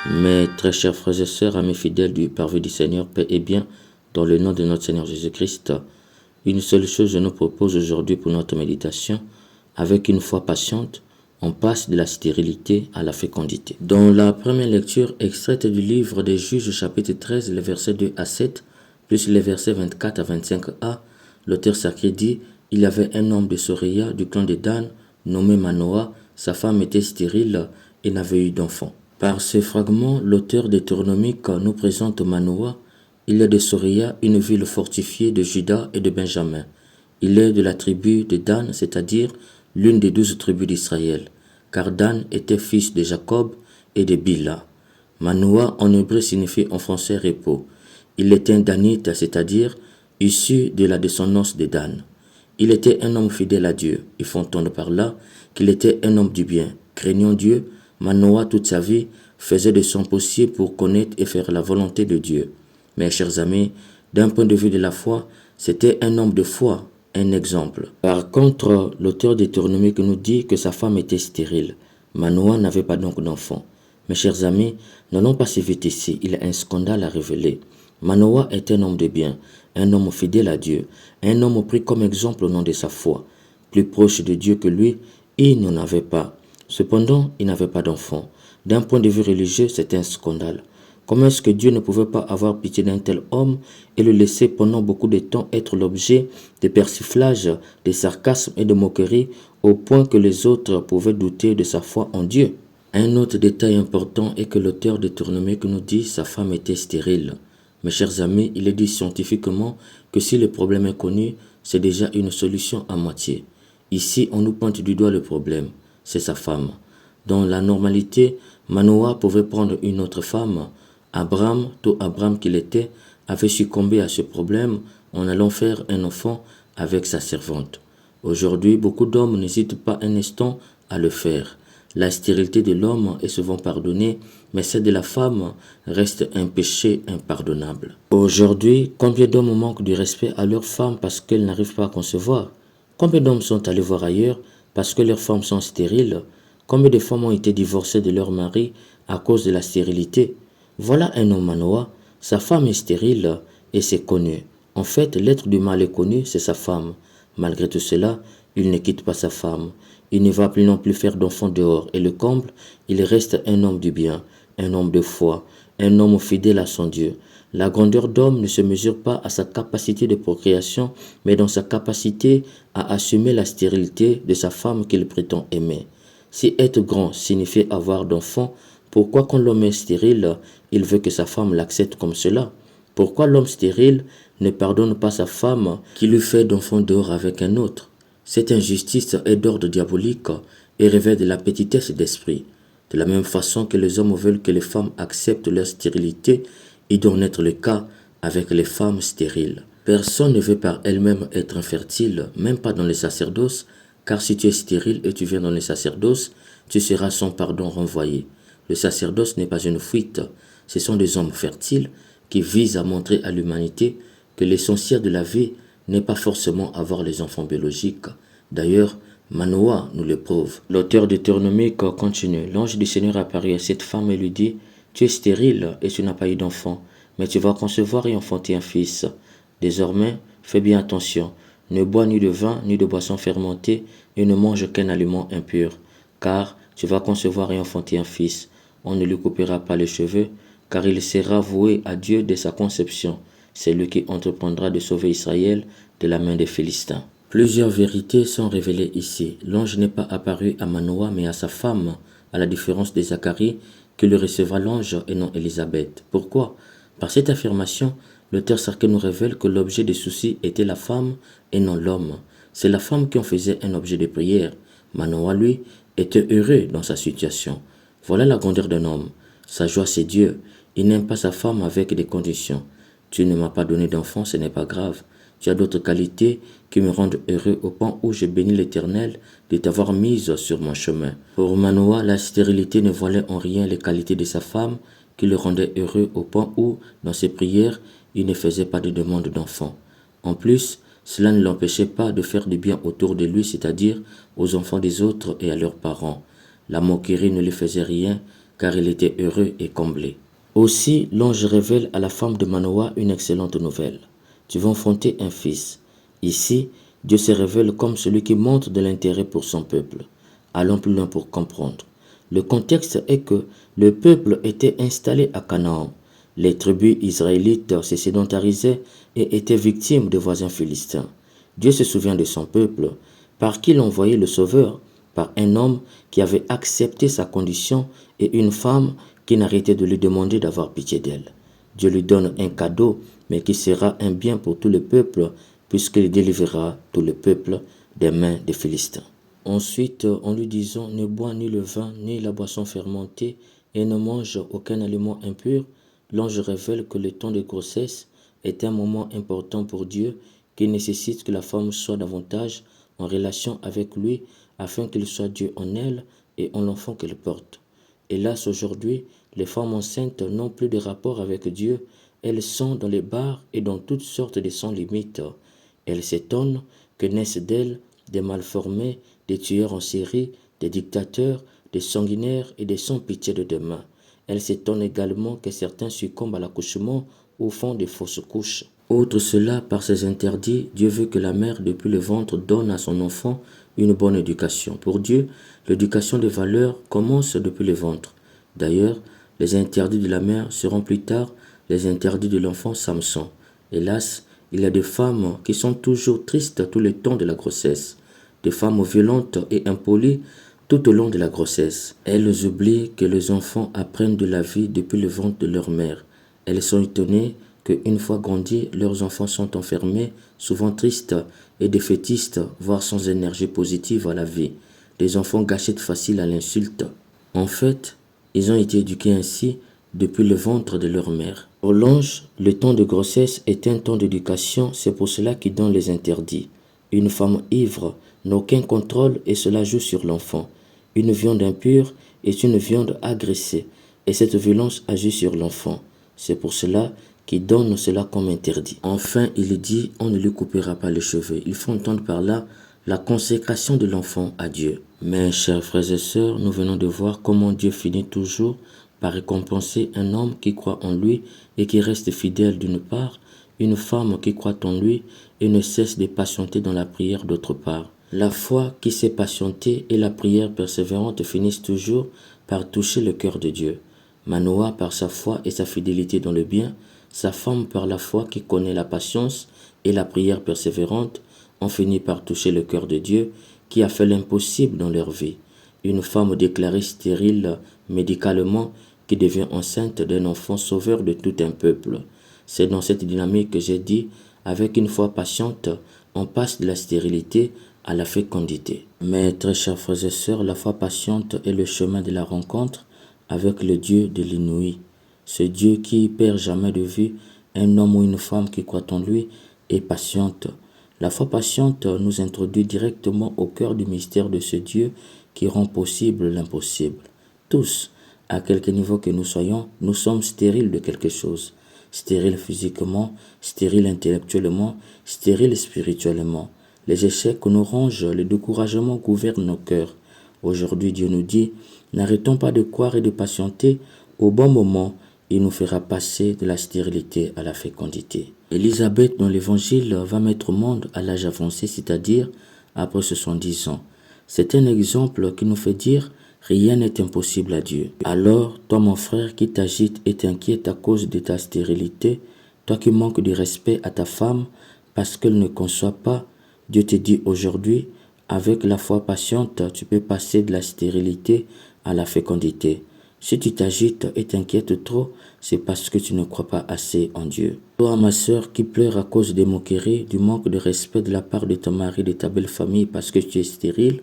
Mes très chers frères et sœurs, amis fidèles du parvis du Seigneur, paix et bien, dans le nom de notre Seigneur Jésus-Christ, une seule chose je nous propose aujourd'hui pour notre méditation. Avec une foi patiente, on passe de la stérilité à la fécondité. Dans la première lecture extraite du livre des Juges, chapitre 13, les versets 2 à 7, plus les versets 24 à 25a, l'auteur sacré dit « Il y avait un homme de Soréa, du clan de Dan, nommé Manoah. Sa femme était stérile et n'avait eu d'enfant. » Par ce fragment, l'auteur deutéronomique nous présente Manoah. Il est de Soréa, une ville fortifiée de Juda et de Benjamin. Il est de la tribu de Dan, c'est-à-dire l'une des 12 tribus d'Israël, car Dan était fils de Jacob et de Bila. Manoah en hébreu signifie en français repos. Il était un Danite, c'est-à-dire issu de la descendance de Dan. Il était un homme fidèle à Dieu. Il faut entendre par là qu'il était un homme du bien. Craignant Dieu, Manoah toute sa vie faisait de son possible pour connaître et faire la volonté de Dieu. Mes chers amis, d'un point de vue de la foi, c'était un homme de foi, un exemple. Par contre, l'auteur deutéronomique nous dit que sa femme était stérile. Manoah n'avait pas donc d'enfant. Mes chers amis, n'allons pas si vite ici, il y a un scandale à révéler. Manoah est un homme de bien, un homme fidèle à Dieu, un homme pris comme exemple au nom de sa foi. Plus proche de Dieu que lui, il n'en avait pas. Cependant, il n'avait pas d'enfant. D'un point de vue religieux, c'est un scandale. Comment est-ce que Dieu ne pouvait pas avoir pitié d'un tel homme et le laisser pendant beaucoup de temps être l'objet de persiflages, de sarcasmes et de moqueries au point que les autres pouvaient douter de sa foi en Dieu? Un autre détail important est que l'auteur deutéronomique nous dit que sa femme était stérile. Mes chers amis, il est dit scientifiquement que si le problème est connu, c'est déjà une solution à moitié. Ici, on nous pointe du doigt le problème, c'est sa femme. Dans la normalité, Manoah pouvait prendre une autre femme. Abraham, tout Abraham qu'il était, avait succombé à ce problème en allant faire un enfant avec sa servante. Aujourd'hui, beaucoup d'hommes n'hésitent pas un instant à le faire. La stérilité de l'homme est souvent pardonnée, mais celle de la femme reste un péché impardonnable. Aujourd'hui, combien d'hommes manquent du respect à leurs femmes parce qu'elles n'arrivent pas à concevoir? Combien d'hommes sont allés voir ailleurs parce que leurs femmes sont stériles? Combien de femmes ont été divorcées de leur mari à cause de la stérilité? Voilà un homme Manoah, sa femme est stérile et c'est connu. En fait, l'être du mal est connu, c'est sa femme. Malgré tout cela, il ne quitte pas sa femme. Il ne va plus non plus faire d'enfants dehors. Et le comble, il reste un homme du bien, un homme de foi, un homme fidèle à son Dieu. La grandeur d'homme ne se mesure pas à sa capacité de procréation, mais dans sa capacité à assumer la stérilité de sa femme qu'il prétend aimer. Si être grand signifie avoir d'enfants, pourquoi quand l'homme est stérile, il veut que sa femme l'accepte comme cela? Pourquoi l'homme stérile ne pardonne pas sa femme qui lui fait d'enfants dehors avec un autre? Cette injustice est d'ordre diabolique et révèle de la petitesse d'esprit. De la même façon que les hommes veulent que les femmes acceptent leur stérilité, il doit en être le cas avec les femmes stériles. Personne ne veut par elle-même être infertile, même pas dans les sacerdoces, car si tu es stérile et tu viens dans les sacerdoces, tu seras sans pardon renvoyé. Le sacerdoce n'est pas une fuite, ce sont des hommes fertiles qui visent à montrer à l'humanité que l'essentiel de la vie n'est pas forcément avoir les enfants biologiques. D'ailleurs, Manoah nous le prouve. L'auteur deutéronomique continue. L'ange du Seigneur apparut à cette femme et lui dit « Tu es stérile et tu n'as pas eu d'enfant, mais tu vas concevoir et enfanter un fils. Désormais, fais bien attention. Ne bois ni de vin ni de boisson fermentée et ne mange qu'un aliment impur, car tu vas concevoir et enfanter un fils. On ne lui coupera pas les cheveux, car il sera voué à Dieu dès sa conception. C'est lui qui entreprendra de sauver Israël de la main des Philistins. » Plusieurs vérités sont révélées ici. L'ange n'est pas apparu à Manoah mais à sa femme, à la différence de Zacharie, qui le recevra l'ange et non Élisabeth. Pourquoi? Par cette affirmation, l'auteur sacré nous révèle que l'objet des soucis était la femme et non l'homme. C'est la femme qui en faisait un objet de prière. Manoah, lui, était heureux dans sa situation. Voilà la grandeur d'un homme. Sa joie, c'est Dieu. Il n'aime pas sa femme avec des conditions. Tu ne m'as pas donné d'enfant, ce n'est pas grave. Tu as d'autres qualités qui me rendent heureux au point où je bénis l'Éternel de t'avoir mise sur mon chemin. Pour Manoah, la stérilité ne voilait en rien les qualités de sa femme qui le rendaient heureux au point où, dans ses prières, il ne faisait pas de demande d'enfant. En plus, cela ne l'empêchait pas de faire du bien autour de lui, c'est-à-dire aux enfants des autres et à leurs parents. La moquerie ne lui faisait rien, car il était heureux et comblé. Aussi, l'ange révèle à la femme de Manoah une excellente nouvelle. Tu vas enfanter un fils. Ici, Dieu se révèle comme celui qui montre de l'intérêt pour son peuple. Allons plus loin pour comprendre. Le contexte est que le peuple était installé à Canaan. Les tribus israélites se sédentarisaient et étaient victimes de voisins philistins. Dieu se souvient de son peuple, par qui il envoyait le Sauveur, par un homme qui avait accepté sa condition et une femme qui n'arrêtait de lui demander d'avoir pitié d'elle. Dieu lui donne un cadeau, mais qui sera un bien pour tout le peuple, puisqu'il délivrera tout le peuple des mains des Philistins. Ensuite, en lui disant, ne bois ni le vin, ni la boisson fermentée, et ne mange aucun aliment impur, l'ange révèle que le temps de grossesse est un moment important pour Dieu qui nécessite que la femme soit davantage en relation avec lui afin qu'il soit Dieu en elle et en l'enfant qu'elle porte. Hélas, aujourd'hui, les femmes enceintes n'ont plus de rapport avec Dieu. Elles sont dans les bars et dans toutes sortes de sans limites. Elles s'étonnent que naissent d'elles des malformés, des tueurs en série, des dictateurs, des sanguinaires et des sans-pitié de demain. Elles s'étonnent également que certains succombent à l'accouchement ou font des fausses couches. Outre cela, par ses interdits, Dieu veut que la mère depuis le ventre donne à son enfant une bonne éducation. Pour Dieu, l'éducation des valeurs commence depuis le ventre. D'ailleurs, les interdits de la mère seront plus tard les interdits de l'enfant Samson. Hélas, il y a des femmes qui sont toujours tristes tout le temps de la grossesse, des femmes violentes et impolies tout au long de la grossesse. Elles oublient que les enfants apprennent de la vie depuis le ventre de leur mère. Elles sont étonnées qu'une fois grandis, leurs enfants sont enfermés, souvent tristes et défaitistes, voire sans énergie positive à la vie. Des enfants gâchettes faciles à l'insulte. En fait, ils ont été éduqués ainsi depuis le ventre de leur mère. Pour l'ange, le temps de grossesse est un temps d'éducation, c'est pour cela qu'il donne les interdits. Une femme ivre n'a aucun contrôle et cela joue sur l'enfant. Une viande impure est une viande agressée et cette violence agit sur l'enfant. C'est pour cela qu'il donne cela comme interdit. Enfin, il dit, on ne lui coupera pas les cheveux. Il faut entendre par là la consécration de l'enfant à Dieu. Mais, chers frères et sœurs, nous venons de voir comment Dieu finit toujours par récompenser un homme qui croit en lui et qui reste fidèle d'une part, une femme qui croit en lui et ne cesse de patienter dans la prière d'autre part. La foi qui s'est patientée et la prière persévérante finissent toujours par toucher le cœur de Dieu. Manoah par sa foi et sa fidélité dans le bien, sa femme par la foi qui connaît la patience et la prière persévérante ont fini par toucher le cœur de Dieu qui a fait l'impossible dans leur vie. Une femme déclarée stérile médicalement qui devient enceinte d'un enfant sauveur de tout un peuple. C'est dans cette dynamique que j'ai dit, avec une foi patiente, on passe de la stérilité à la fécondité. Mais très chers frères et sœurs, la foi patiente est le chemin de la rencontre avec le Dieu de l'inouï. Ce Dieu qui perd jamais de vue un homme ou une femme qui croit en lui est patiente. La foi patiente nous introduit directement au cœur du mystère de ce Dieu qui rend possible l'impossible. Tous, à quelque niveau que nous soyons, nous sommes stériles de quelque chose. Stériles physiquement, stériles intellectuellement, stériles spirituellement. Les échecs nous rongent, le découragement gouverne nos cœurs. Aujourd'hui, Dieu nous dit, n'arrêtons pas de croire et de patienter. Au bon moment, il nous fera passer de la stérilité à la fécondité. Élisabeth, dans l'Évangile, va mettre au monde à l'âge avancé, c'est-à-dire après 70 ans. C'est un exemple qui nous fait dire rien n'est impossible à Dieu. Alors, toi mon frère qui t'agite et t'inquiète à cause de ta stérilité, toi qui manques de respect à ta femme parce qu'elle ne conçoit pas, Dieu te dit aujourd'hui, avec la foi patiente, tu peux passer de la stérilité à la fécondité. Si tu t'agites et t'inquiètes trop, c'est parce que tu ne crois pas assez en Dieu. Toi, ma sœur, qui pleure à cause des moqueries, du manque de respect de la part de ton mari, de ta belle famille parce que tu es stérile,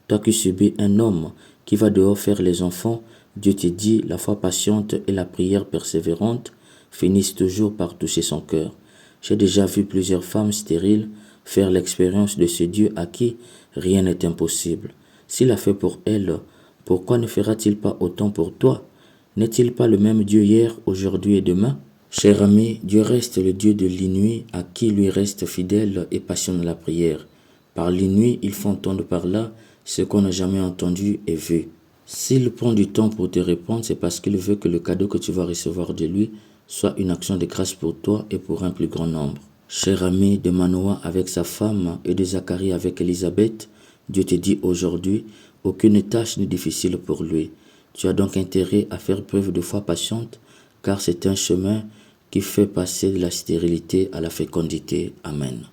toi qui subis un homme qui va dehors faire les enfants, Dieu te dit, la foi patiente et la prière persévérante finissent toujours par toucher son cœur. J'ai déjà vu plusieurs femmes stériles faire l'expérience de ce Dieu à qui rien n'est impossible. S'il a fait pour elles, pourquoi ne fera-t-il pas autant pour toi? N'est-il pas le même Dieu hier, aujourd'hui et demain? Cher ami, Dieu reste le Dieu de l'inouï à qui lui reste fidèle et passionne la prière. Par l'inouï, il faut entendre par là ce qu'on n'a jamais entendu et vu. S'il prend du temps pour te répondre, c'est parce qu'il veut que le cadeau que tu vas recevoir de lui soit une action de grâce pour toi et pour un plus grand nombre. Cher ami de Manoah avec sa femme et de Zacharie avec Élisabeth, Dieu te dit aujourd'hui, aucune tâche n'est difficile pour lui. Tu as donc intérêt à faire preuve de foi patiente, car c'est un chemin qui fait passer de la stérilité à la fécondité. Amen.